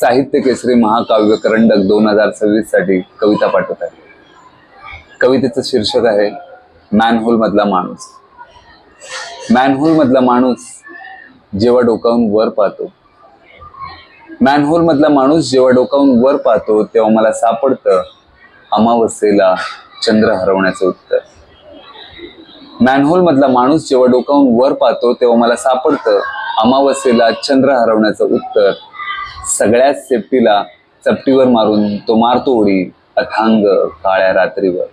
साहित्य केसरी महाकाव्य करंडक 2026 साठी कविता पाठवत आहे. कवितेचं शीर्षक आहे मॅनहोल मधला माणूस. मॅनहोल मधला माणूस जेव्हा डोकावून वर पाहतो, मॅनहोल मधला माणूस जेव्हा डोकावून वर पाहतो तेव्हा मला सापडतं अमावस्येला चंद्र हरवण्याचं उत्तर. मॅनहोल मधला माणूस जेव्हा डोकावून वर पाहतो तेव्हा मला सापडतं अमावस्येला चंद्र हरवण्याचं उत्तर. सगळ्याच सेफ्टीला चपटीवर मारून तो मारतो उडी अथांग काळ्या रात्रीवर.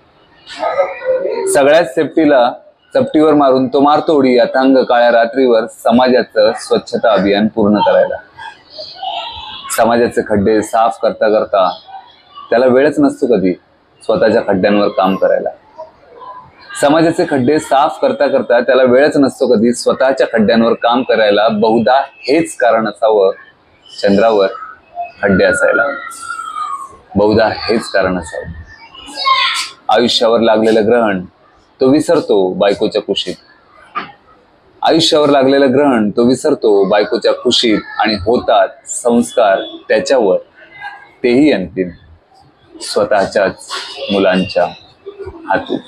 सगळ्याच सेफ्टीला चपटीवर मारून तो मारतो उडी अथांग काळ्या रात्रीवर. समाजाचं स्वच्छता अभियान पूर्ण करायला, समाजाचे खड्डे साफ करता करता त्याला वेळच नसतो कधी स्वतःच्या खड्ड्यांवर काम करायला. समाजाचे खड्डे साफ करता करता त्याला वेळच नसतो कधी स्वतःच्या खड्ड्यांवर काम करायला. बहुधा हेच कारण असावं चंद्रावर खड्डे असायला. बहुधा हेच कारण असावं. आयुष्यावर लागलेलं ग्रहण तो विसरतो बायकोच्या कुशीत. आयुष्यावर लागलेलं ग्रहण तो विसरतो बायकोच्या कुशीत. आणि होतात संस्कार त्याच्यावर, तेही अंतिम स्वतःच्याच मुलांच्या हातून.